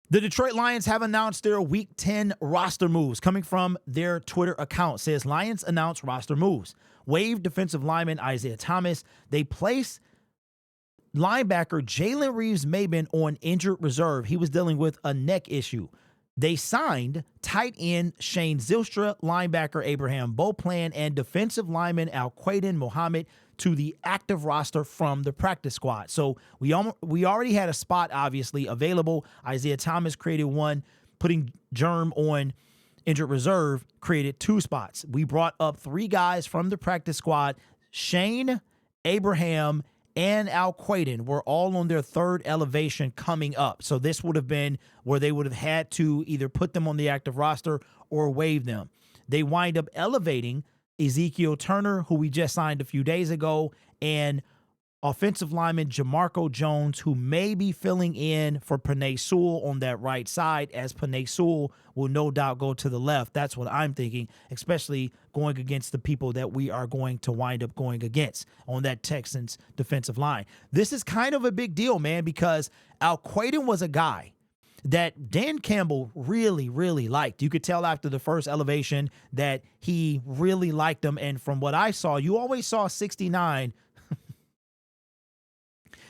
The Detroit Lions have announced their Week 10 roster moves. Coming from their Twitter account, says Lions announced roster moves. Waived defensive lineman Isaiah Thomas. They place linebacker Jalen Reeves-Maybin on injured reserve. He was dealing with a neck issue. They signed tight end Shane Zylstra, linebacker Abraham Beauplan, and defensive lineman Al-Quaiden Mohammed to the active roster from the practice squad. So we already had a spot, obviously, available. Isaiah Thomas created one, putting Germ on injured reserve, created 2 spots. We brought up 3 guys from the practice squad. Shane, Abraham, and Al-Quaiden were all on their 3rd elevation coming up. So this would have been where they would have had to either put them on the active roster or waive them. They wind up elevating Ezekiel Turner, who we just signed a few days ago, and offensive lineman Jamarco Jones, who may be filling in for Penei Sewell on that right side, as Penei Sewell will no doubt go to the left. That's what I'm thinking, especially going against the people that we are going to wind up going against on that Texans defensive line. This is kind of a big deal, man, because Al-Quaiden was a guy that Dan Campbell really, really liked. You could tell after the first elevation that he really liked him. And from what I saw, you always saw 69.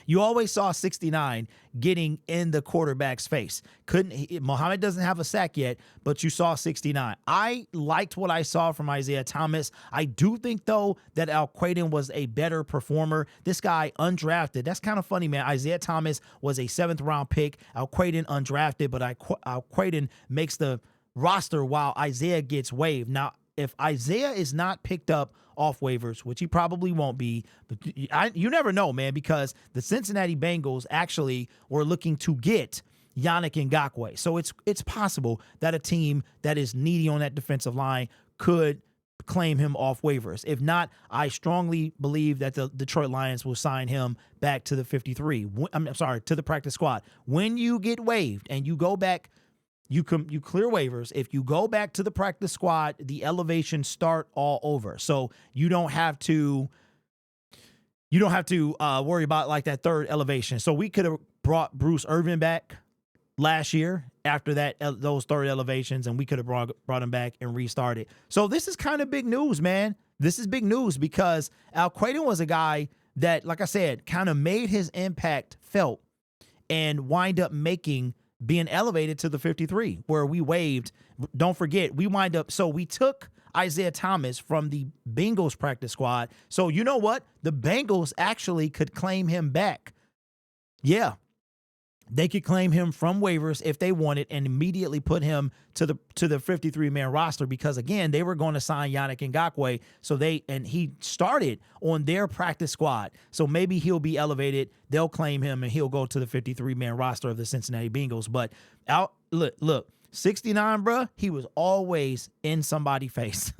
You always saw 69 getting in the quarterback's face. Mohammed doesn't have a sack yet, but you saw 69. I liked what I saw from Isaiah Thomas. I do think, though, that Al-Quaiden was a better performer. This guy undrafted. That's kind of funny, man. Isaiah Thomas was a 7th-round pick. Al-Quaiden undrafted, but Al-Quaiden makes the roster while Isaiah gets waived. Now, if Isaiah is not picked up off waivers, which he probably won't be, but you never know, man, because the Cincinnati Bengals actually were looking to get Yannick Ngakoue. So it's possible that a team that is needy on that defensive line could claim him off waivers. If not, I strongly believe that the Detroit Lions will sign him back to the 53. I'm sorry, to the practice squad. When you get waived and you go back, you clear waivers. If you go back to the practice squad, the elevations start all over. So you don't have to worry about like that 3rd elevation. So we could have brought Bruce Irvin back last year after those 3rd elevations, and we could have brought him back and restarted. So this is kind of big news, man. This is big news because Al-Quaiden was a guy that, like I said, kind of made his impact felt and wind up being elevated to the 53, where we waived. Don't forget, we took Isaiah Thomas from the Bengals practice squad. So you know what? The Bengals actually could claim him back. Yeah. They could claim him from waivers if they wanted and immediately put him to the 53-man roster because, again, they were going to sign Yannick Ngakoue. And he started on their practice squad. So maybe he'll be elevated. They'll claim him and he'll go to the 53-man roster of the Cincinnati Bengals. But look, 69, bruh, he was always in somebody's face.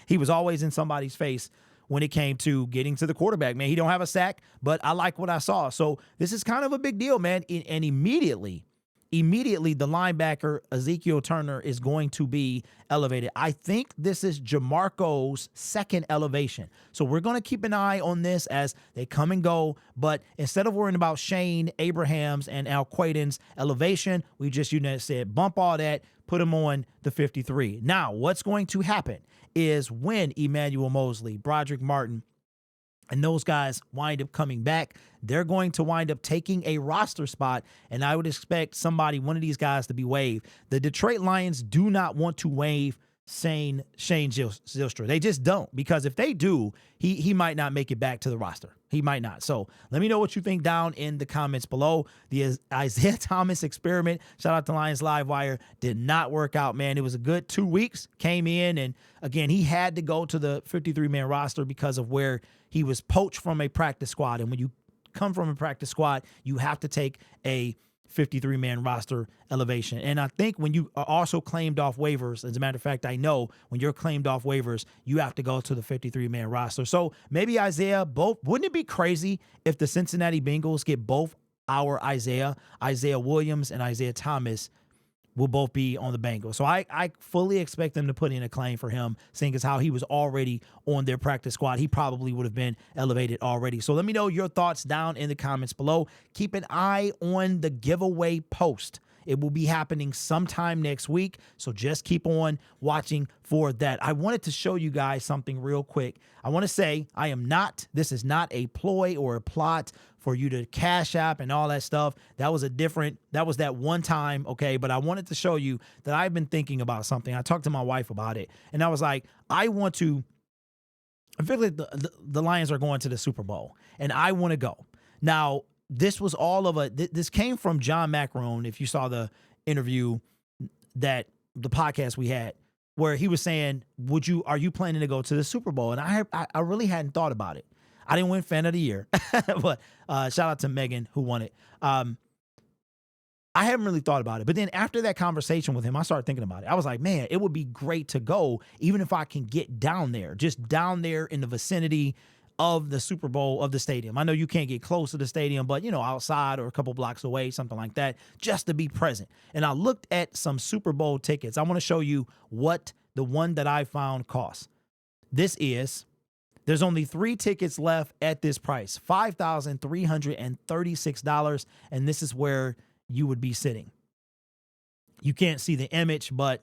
He was always in somebody's face when it came to getting to the quarterback, man. He don't have a sack, but I like what I saw. So this is kind of a big deal, man. And immediately the linebacker Ezekiel Turner is going to be elevated. I think this is Jamarco's 2nd elevation. So we're going to keep an eye on this as they come and go. But instead of worrying about Shane Abraham's and Al-Quaiden's elevation, we just said bump all that, put him on the 53. Now, what's going to happen is when Emmanuel Mosley, Broderick Martin, and those guys wind up coming back, they're going to wind up taking a roster spot, and I would expect one of these guys to be waived. The Detroit Lions do not want to waive Shane Zylstra. They just don't, because if they do, he might not make it back to the roster. He might not. So let me know what you think down in the comments below. The Isaiah Thomas experiment, shout out to Lions Livewire, did not work out, man. It was a good 2 weeks, came in, and again, he had to go to the 53-man roster because of where he was poached from a practice squad. And when you come from a practice squad, you have to take a 53-man roster elevation. And I think when you are also claimed off waivers, as a matter of fact, I know when you're claimed off waivers, you have to go to the 53-man roster. So maybe Isaiah, wouldn't it be crazy if the Cincinnati Bengals get both our Isaiah Williams and Isaiah Thomas will both be on the Bengals? So I fully expect them to put in a claim for him, seeing as how he was already on their practice squad. He probably would have been elevated already. So let me know your thoughts down in the comments below. Keep an eye on the giveaway post. It will be happening sometime next week. So just keep on watching for that. I wanted to show you guys something real quick. I want to say this is not a ploy or a plot for you to cash app and all that stuff. That was that one time, okay? But I wanted to show you that I've been thinking about something. I talked to my wife about it, and I was like, I feel like the Lions are going to the Super Bowl, and I want to go. Now, this was this came from John Macron, if you saw the interview, the podcast we had, where he was saying, are you planning to go to the Super Bowl? And I really hadn't thought about it. I didn't win Fan of the Year, but shout out to Megan who won it. I haven't really thought about it. But then after that conversation with him, I started thinking about it. I was like, man, it would be great to go, even if I can get down there, just down there in the vicinity of the Super Bowl, of the stadium. I know you can't get close to the stadium, but, outside or a couple blocks away, something like that, just to be present. And I looked at some Super Bowl tickets. I want to show you what the one that I found costs. There's only 3 tickets left at this price, $5,336, and this is where you would be sitting. You can't see the image, but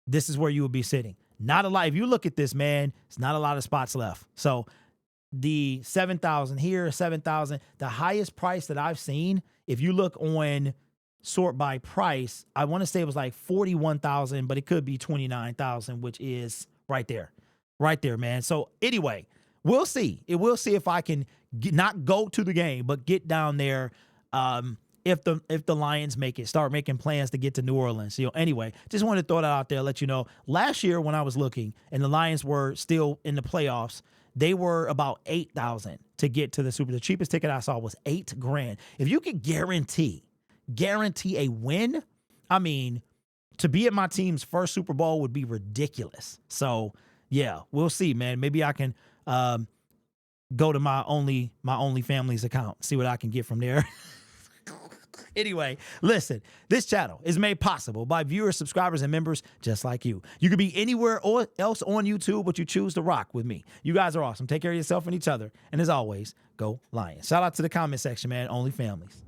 this is where you would be sitting. Not a lot. If you look at this, man, it's not a lot of spots left. So the 7,000 here, 7,000, the highest price that I've seen, if you look on sort by price, I want to say it was like 41,000, but it could be 29,000, which is right there, man. So anyway, we'll see. We'll see if I can not go to the game, but get down there. If the Lions start making plans to get to New Orleans. Anyway, just wanted to throw that out there, let you know. Last year when I was looking and the Lions were still in the playoffs, they were about 8,000 to get to the Super. The cheapest ticket I saw was $8,000. If you could guarantee a win, I mean, to be at my team's first Super Bowl would be ridiculous. So yeah, we'll see, man. Maybe I can go to my OnlyFamily's account, see what I can get from there. Anyway, listen, this channel is made possible by viewers, subscribers, and members just like you. You could be anywhere else on YouTube, but you choose to rock with me. You guys are awesome. Take care of yourself and each other. And as always, go Lions. Shout out to the comment section, man. Only families.